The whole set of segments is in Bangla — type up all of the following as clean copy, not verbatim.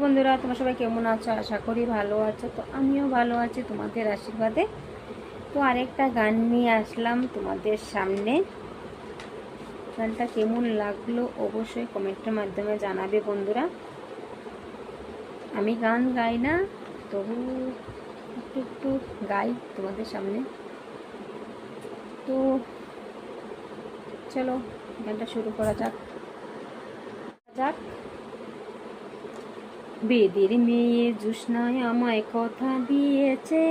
বন্ধুরা, তোমরা সবাই কেমন আছো? আশা করি ভালো আছো। তো আমিও ভালো আছি তোমাদের আশীর্বাদে। তো আরেকটা গান নিয়ে আসলাম তোমাদের সামনে। গানটা কেমন লাগলো অবশ্যই কমেন্টের মাধ্যমে জানাবে বন্ধুরা। আমি গান গাই না, তবু একটু একটু গাই তোমাদের সামনে। তো চলো গানটা শুরু করা যাক। বেদের মেয়ে জ্যোৎস্নায় আমায় কথা দিয়েছে,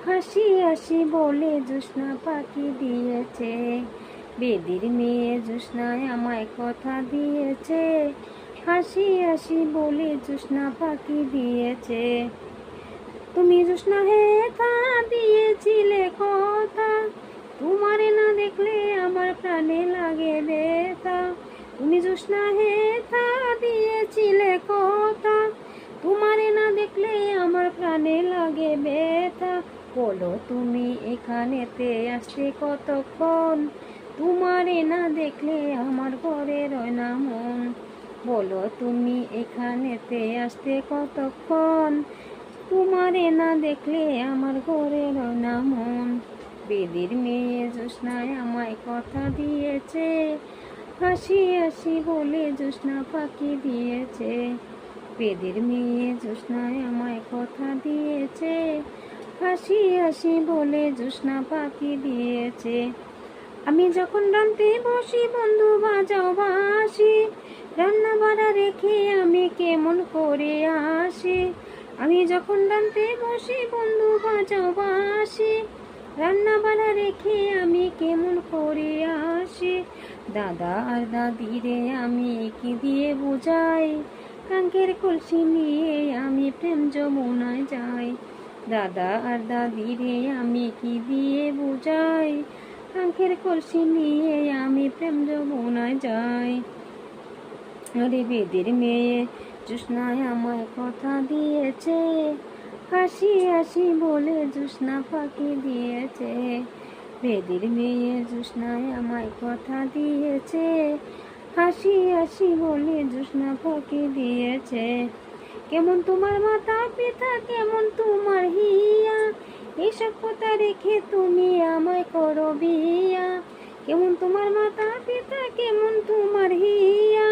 হাসি হাসি বলে জ্যোৎস্না পাখি দিয়েছে। বেদের মেয়ে জ্যোৎস্নায় আমায় কথা দিয়েছে, হাসি হাসি বলে জ্যোৎস্না পাখি দিয়েছে। তুমি জ্যোৎস্না হে তা দিয়েছিলে কথা, তোমারে না দেখলে আমার প্রাণে লাগে ব্যথা। তুমি জ্যোৎস্না হে তা দিয়েছিলে কথা, তোমারে না দেখলে আমার প্রাণে লাগে ব্যথা। বলো তুমি এখানেতে আসতে কতক্ষণ, তোমারে না দেখলে আমার ঘরে রয় না মন। বলো তুমি এখানেতে আসতে কতক্ষণ, তোমারে না দেখলে আমার ঘরে রয় না মন। বেদের মেয়ে জ্যোৎস্নায় আমায় কথা দিয়েছে, হাসি হাসি বলে জ্যোৎস্না পাখি দিয়েছে। বেদের মেয়ে জ্যোৎস্নায় আমায় কথা দিয়েছে, হাসি হাসি বলে জ্যোৎস্না পাখি দিয়েছে। আমি যখন রাঁধতে বসি বন্ধু বাজাও বাঁশি, রান্না বাড়া রেখে আমি কেমন করে আসি। আমি যখন রাঁধতে বসি বন্ধু বাজাও বাঁশি, রান্না বাড়া রেখে আমি কেমন করে আসি। দাদা আর দাদিরে আমি কি দিয়ে বুঝাই, কাঙ্কের কলসি নিয়ে আমি প্রেম যমুনায় যাই। দাদা আর দাদিরে আমি কি দিয়ে বুঝাই, কাঙ্কের কলসি নিয়ে আমি প্রেম যমুনায় যাই। আরে বেদের মেয়ে জ্যোৎস্নায় আমায় কথা দিয়েছে, হাসি হাসি বলে জ্যোৎস্না পাখি দিয়েছে। বেদের মেয়ে জ্যোৎস্নায় আমায় কথা দিয়েছে, হাসি হাসি বলে জ্যোৎস্না পাখি দিয়েছে। কেমন তোমার মাতা পিতা, কেমন তোমার হিয়া, এইসব কথা রেখে তুমি আমায় করো বিয়া। কেমন তোমার মাতা পিতা, কেমন তোমার হিয়া,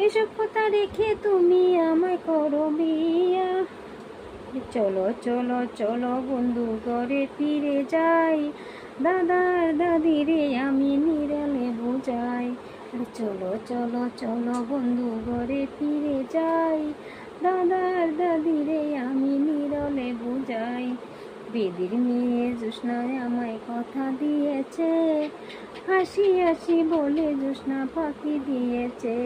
এসব কথা রেখে তুমি আমায় করো বিয়া। চলো চলো চলো বন্ধু ঘরে ফিরে যাই, দাদার দাদিরে আমি নিরালে বুঝাই। চলো চলো চলো বন্ধু ঘরে ফিরে যাই, দাদার দাদিরে আমি নিরালে বুঝাই। বেদের মেয়ে জ্যোৎস্নায় আমায় কথা দিয়েছে, হাসি হাসি বলে জ্যোৎস্না পাখি দিয়েছে।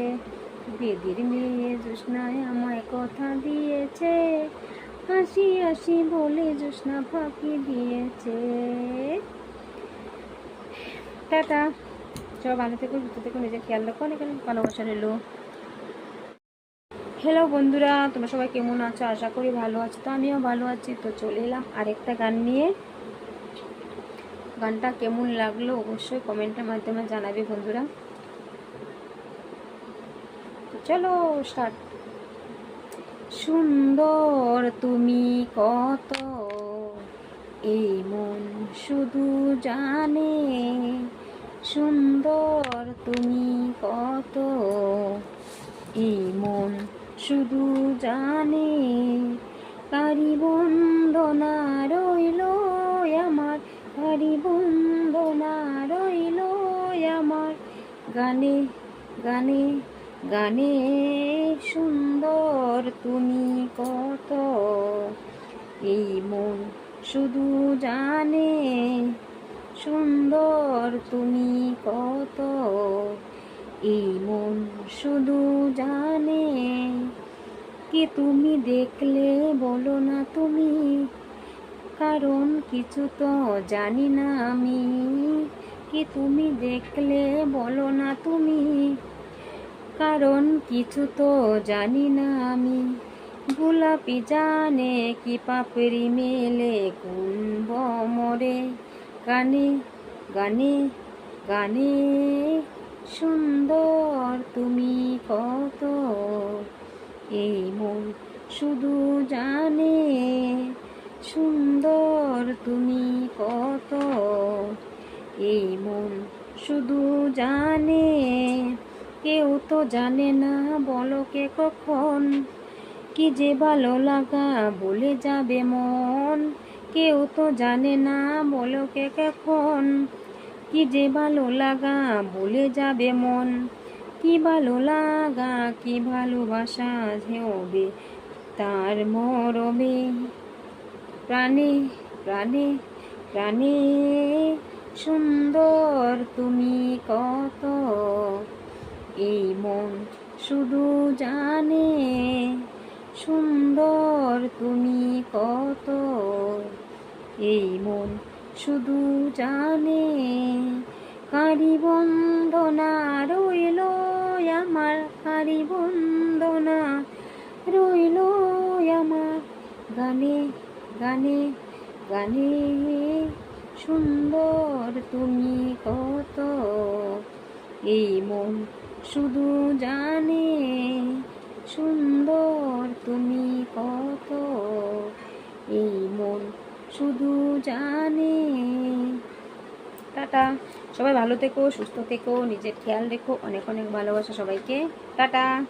বেদের মেয়ে জ্যোৎস্নায় আমায় কথা দিয়েছে, হাসি হাসি বলে জ্যোৎস্না পাখি দিয়েছে। টাটা। সব ভালো থেকো, সুস্থ থেকো, নিজের খেয়াল রাখো। অনেক অনেক ভালোবাসা রইলো। হ্যালো বন্ধুরা, তোমরা সবাই কেমন আছো? আশা করি ভালো আছো। তো আমিও ভালো আছি। তো চলে এলাম আরেকটা গান নিয়ে। গানটা কেমন লাগলো অবশ্যই কমেন্টের মাধ্যমে জানাবে বন্ধুরা। চলো স্টার্ট। সুন্দর তুমি কত, এই মন শুধু জানে। সুন্দর তুমি কত, এই মন শুধু জানে। কারি বন্দনা রইল আমার, কারি বন্দনা রইল আমার। গানে গানে গানে সুন্দর তুমি কত, এই মন শুধু জানে। সুন্দর তুমি কত, এই মন শুধু জানে। কি তুমি দেখলে বলো না তুমি, কারণ কিছু তো জানি না আমি। কি তুমি দেখলে বলো না তুমি, কারণ কিছু তো জানি না আমি। গোলাপি জানে কি পাপড়ি মেলে কুম্ভ মরে। গানে গানে গানে সুন্দর তুমি কত, এই মন শুধু জানে সুন্দর তুমি কত। এই মন শুধু জানে, কেউ তো জানে না, বলো কে কখন কি যে ভালো লাগা বলে যাবে মন। কেউ তো জানে না, বলো কে কখন কি যে ভালো লাগা বলে যাবে মন। কি ভালো লাগা, কি ভালোবাসা ঝেউবে তার মরমে, প্রাণে প্রাণে প্রাণে সুন্দর তুমি কত। এই মন শুধু জানে সুন্দর তুমি কত। এই মন শুধু জানে কারি বন্দনা রইল আমার, কারি বন্দনা রইল আমার গানে গানে গানে সুন্দর তুমি কত। এই মন শুধু জানে সুন্দর তুমি কত। এই মন শুধু জানে। টাটা, সবাই ভালো থেকো, সুস্থ থেকো, নিজের খেয়াল রেখো, অনেক অনেক ভালোবাসা সবাইকে। টাটা।